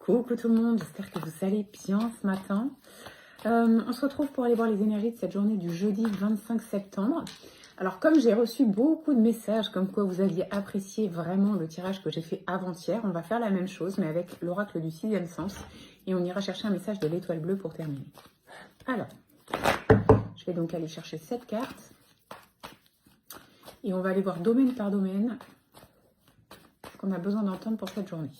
Coucou tout le monde, j'espère que vous allez bien ce matin. On se retrouve pour aller voir les énergies de cette journée du jeudi 25 septembre. Alors comme j'ai reçu beaucoup de messages comme quoi vous aviez apprécié vraiment le tirage que j'ai fait avant-hier, on va faire la même chose mais avec l'oracle du sixième sens et on ira chercher un message de l'étoile bleue pour terminer. Alors, je vais donc aller chercher cette carte et on va aller voir domaine par domaine ce qu'on a besoin d'entendre pour cette journée.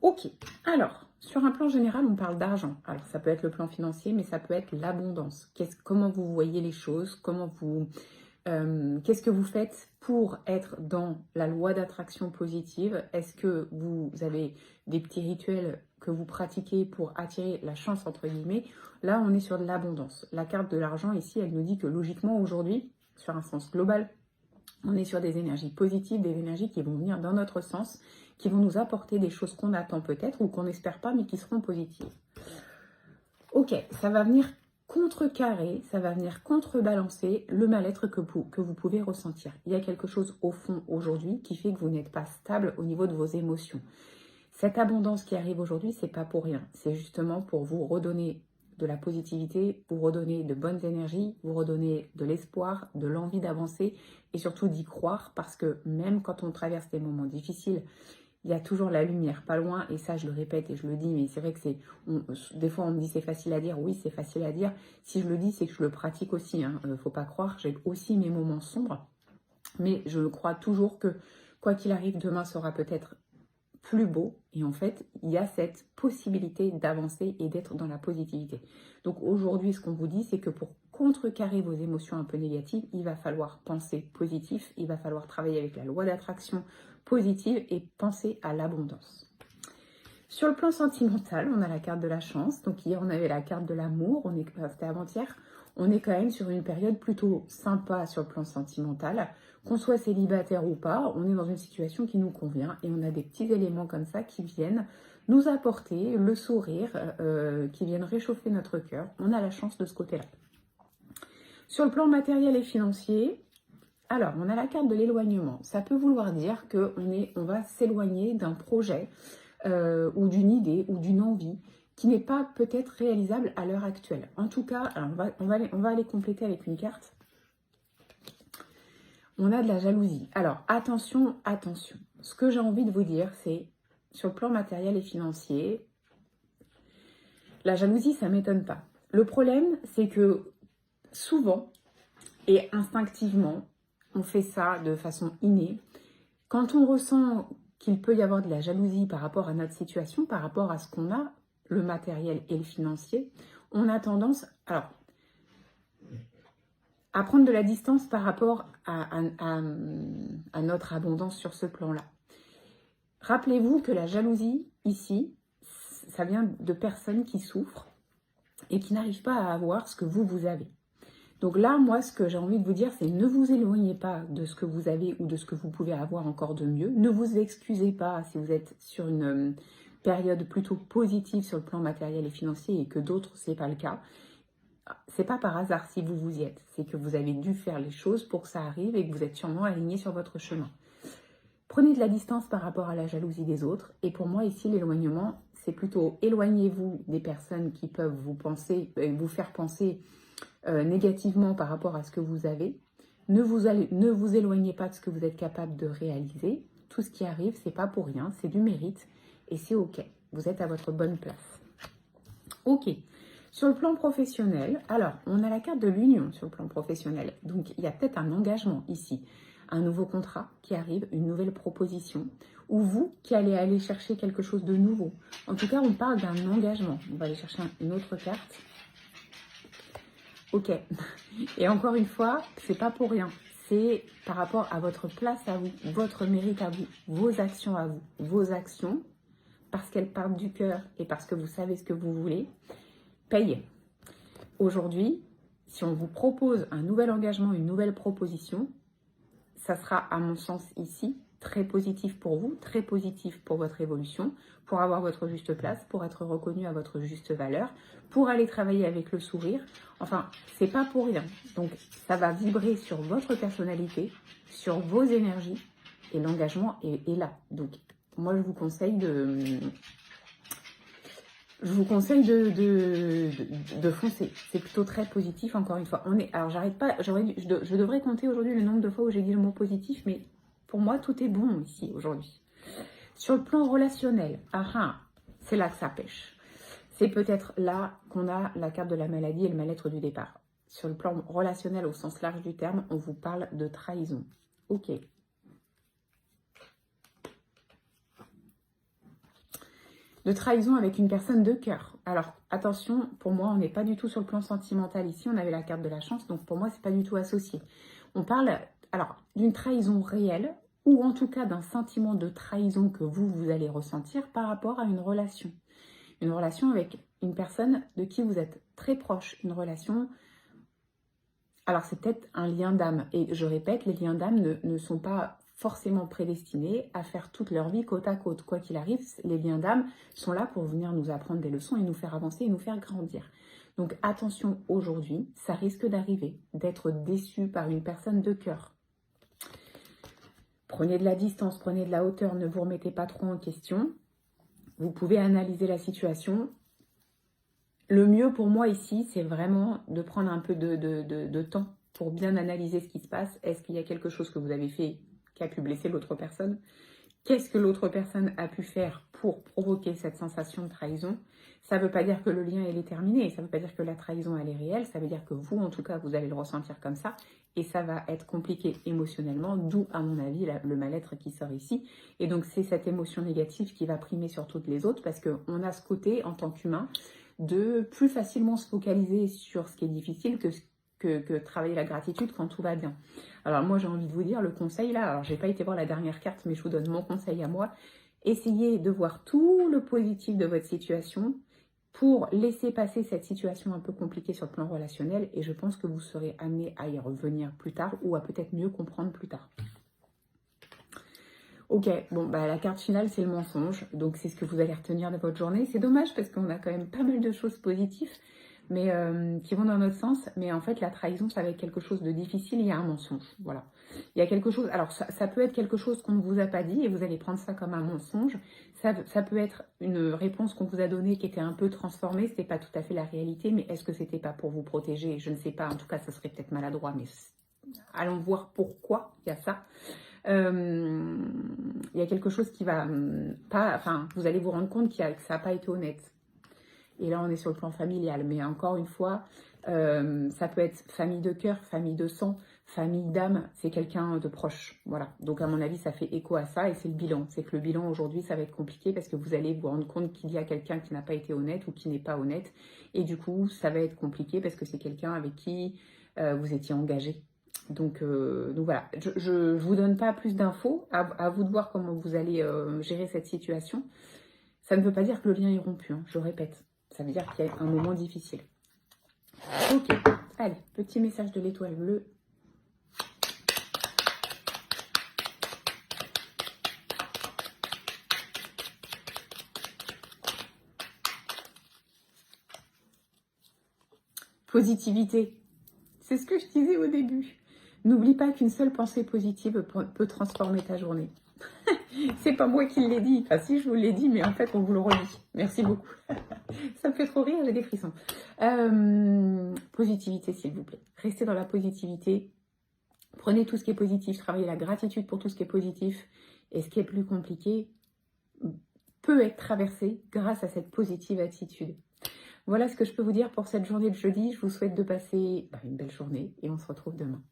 Ok, alors, sur un plan général, on parle d'argent. Alors, ça peut être le plan financier, mais ça peut être l'abondance. Comment vous voyez les choses, qu'est-ce que vous faites pour être dans la loi d'attraction positive? Est-ce que vous avez des petits rituels que vous pratiquez pour attirer la chance, entre guillemets? Là, on est sur de l'abondance. La carte de l'argent, ici, elle nous dit que logiquement, aujourd'hui, sur un sens global, on est sur des énergies positives, des énergies qui vont venir dans notre sens, qui vont nous apporter des choses qu'on attend peut-être ou qu'on n'espère pas, mais qui seront positives. Ok, ça va venir contrecarrer, ça va venir contrebalancer le mal-être que vous pouvez ressentir. Il y a quelque chose au fond aujourd'hui qui fait que vous n'êtes pas stable au niveau de vos émotions. Cette abondance qui arrive aujourd'hui, c'est pas pour rien. C'est justement pour vous redonner de la positivité, vous redonner de bonnes énergies, vous redonner de l'espoir, de l'envie d'avancer et surtout d'y croire parce que même quand on traverse des moments difficiles, il y a toujours la lumière pas loin et ça je le répète et je le dis, mais c'est vrai que des fois on me dit c'est facile à dire, oui c'est facile à dire, si je le dis c'est que je le pratique aussi, faut pas croire, j'ai aussi mes moments sombres, mais je crois toujours que quoi qu'il arrive demain sera peut-être plus beau et en fait il y a cette possibilité d'avancer et d'être dans la positivité. Donc aujourd'hui ce qu'on vous dit c'est que pour contrecarrer vos émotions un peu négatives, il va falloir penser positif, il va falloir travailler avec la loi d'attraction positive et penser à l'abondance. Sur le plan sentimental, on a la carte de la chance, donc hier on avait la carte de l'amour, c'était avant-hier, on est quand même sur une période plutôt sympa sur le plan sentimental. Qu'on soit célibataire ou pas, on est dans une situation qui nous convient et on a des petits éléments comme ça qui viennent nous apporter le sourire, qui viennent réchauffer notre cœur. On a la chance de ce côté-là. Sur le plan matériel et financier, alors on a la carte de l'éloignement. Ça peut vouloir dire qu'on va s'éloigner d'un projet ou d'une idée ou d'une envie qui n'est pas peut-être réalisable à l'heure actuelle. En tout cas, alors on va aller compléter avec une carte. On a de la jalousie. Alors, attention, attention. Ce que j'ai envie de vous dire, c'est, sur le plan matériel et financier, la jalousie, ça ne m'étonne pas. Le problème, c'est que souvent, et instinctivement, on fait ça de façon innée. Quand on ressent qu'il peut y avoir de la jalousie par rapport à notre situation, par rapport à ce qu'on a, le matériel et le financier, on a tendance... Alors, à prendre de la distance par rapport à notre abondance sur ce plan-là. Rappelez-vous que la jalousie, ici, ça vient de personnes qui souffrent et qui n'arrivent pas à avoir ce que vous avez. Donc là, moi, ce que j'ai envie de vous dire, c'est ne vous éloignez pas de ce que vous avez ou de ce que vous pouvez avoir encore de mieux. Ne vous excusez pas si vous êtes sur une période plutôt positive sur le plan matériel et financier et que d'autres, ce n'est pas le cas. C'est pas par hasard si vous y êtes, c'est que vous avez dû faire les choses pour que ça arrive et que vous êtes sûrement aligné sur votre chemin. Prenez de la distance par rapport à la jalousie des autres et pour moi ici l'éloignement, c'est plutôt éloignez-vous des personnes qui peuvent vous faire penser négativement par rapport à ce que vous avez. Ne vous éloignez pas de ce que vous êtes capable de réaliser. Tout ce qui arrive, c'est pas pour rien, c'est du mérite et c'est ok. Vous êtes à votre bonne place. Ok. Sur le plan professionnel, alors, on a la carte de l'union sur le plan professionnel. Donc, il y a peut-être un engagement ici, un nouveau contrat qui arrive, une nouvelle proposition, ou vous qui allez aller chercher quelque chose de nouveau. En tout cas, on parle d'un engagement. On va aller chercher une autre carte. Ok. Et encore une fois, c'est pas pour rien. C'est par rapport à votre place à vous, votre mérite à vous, vos actions à vous. Vos actions, parce qu'elles partent du cœur et parce que vous savez ce que vous voulez, payez. Aujourd'hui, si on vous propose un nouvel engagement, une nouvelle proposition, ça sera, à mon sens ici, très positif pour vous, très positif pour votre évolution, pour avoir votre juste place, pour être reconnu à votre juste valeur, pour aller travailler avec le sourire. Enfin, c'est pas pour rien. Donc, ça va vibrer sur votre personnalité, sur vos énergies, et l'engagement est là. Donc, moi, je vous conseille de foncer. C'est plutôt très positif, encore une fois. Alors, j'arrête pas, je devrais compter aujourd'hui le nombre de fois où j'ai dit le mot positif, mais pour moi, tout est bon ici, aujourd'hui. Sur le plan relationnel, c'est là que ça pêche. C'est peut-être là qu'on a la carte de la maladie et le mal-être du départ. Sur le plan relationnel, au sens large du terme, on vous parle de trahison. Ok. De trahison avec une personne de cœur. Alors, attention, pour moi, on n'est pas du tout sur le plan sentimental ici. On avait la carte de la chance, donc pour moi, c'est pas du tout associé. On parle, alors, d'une trahison réelle, ou en tout cas d'un sentiment de trahison que vous allez ressentir par rapport à une relation. Une relation avec une personne de qui vous êtes très proche. Une relation... Alors, c'est peut-être un lien d'âme. Et je répète, les liens d'âme ne sont pas forcément prédestinés à faire toute leur vie côte à côte. Quoi qu'il arrive, les liens d'âme sont là pour venir nous apprendre des leçons et nous faire avancer et nous faire grandir. Donc, attention, aujourd'hui, ça risque d'arriver, d'être déçu par une personne de cœur. Prenez de la distance, prenez de la hauteur, ne vous remettez pas trop en question. Vous pouvez analyser la situation. Le mieux pour moi ici, c'est vraiment de prendre un peu de temps pour bien analyser ce qui se passe. Est-ce qu'il y a quelque chose que vous avez fait qui a pu blesser l'autre personne? Qu'est-ce que l'autre personne a pu faire pour provoquer cette sensation de trahison? Ça ne veut pas dire que le lien, il est terminé. Ça ne veut pas dire que la trahison, elle est réelle. Ça veut dire que vous, en tout cas, vous allez le ressentir comme ça. Et ça va être compliqué émotionnellement, d'où, à mon avis, le mal-être qui sort ici. Et donc, c'est cette émotion négative qui va primer sur toutes les autres parce qu'on a ce côté, en tant qu'humain, de plus facilement se focaliser sur ce qui est difficile que travailler la gratitude quand tout va bien. Alors moi, j'ai envie de vous dire, le conseil là, alors j'ai pas été voir la dernière carte, mais je vous donne mon conseil à moi. Essayez de voir tout le positif de votre situation pour laisser passer cette situation un peu compliquée sur le plan relationnel et je pense que vous serez amené à y revenir plus tard ou à peut-être mieux comprendre plus tard. Ok, bon, bah la carte finale, c'est le mensonge. Donc, c'est ce que vous allez retenir de votre journée. C'est dommage parce qu'on a quand même pas mal de choses positives mais qui vont dans notre sens. Mais en fait, la trahison, ça va être quelque chose de difficile. Il y a un mensonge, voilà. Il y a quelque chose... Alors, ça peut être quelque chose qu'on ne vous a pas dit et vous allez prendre ça comme un mensonge. Ça peut être une réponse qu'on vous a donnée qui était un peu transformée. Ce n'était pas tout à fait la réalité, mais est-ce que c'était pas pour vous protéger? Je ne sais pas. En tout cas, ça serait peut-être maladroit, mais allons voir pourquoi il y a ça. Il y a quelque chose qui va pas, enfin, vous allez vous rendre compte que ça n'a pas été honnête. Et là, on est sur le plan familial. Mais encore une fois, ça peut être famille de cœur, famille de sang, famille d'âme. C'est quelqu'un de proche. Voilà. Donc, à mon avis, ça fait écho à ça. Et c'est le bilan. C'est que le bilan, aujourd'hui, ça va être compliqué parce que vous allez vous rendre compte qu'il y a quelqu'un qui n'a pas été honnête ou qui n'est pas honnête. Et du coup, ça va être compliqué parce que c'est quelqu'un avec qui vous étiez engagé. Donc voilà, je ne vous donne pas plus d'infos, à vous de voir comment vous allez gérer cette situation. Ça ne veut pas dire que le lien est rompu, hein, je le répète. Ça veut dire qu'il y a un moment difficile. Ok, allez, petit message de l'étoile bleue. Positivité, c'est ce que je disais au début. N'oublie pas qu'une seule pensée positive peut transformer ta journée. C'est pas moi qui l'ai dit. Enfin, si, je vous l'ai dit, mais en fait, on vous le redit. Merci beaucoup. Ça me fait trop rire, j'ai des frissons. Positivité, s'il vous plaît. Restez dans la positivité. Prenez tout ce qui est positif. Travaillez la gratitude pour tout ce qui est positif. Et ce qui est plus compliqué peut être traversé grâce à cette positive attitude. Voilà ce que je peux vous dire pour cette journée de jeudi. Je vous souhaite de passer une belle journée et on se retrouve demain.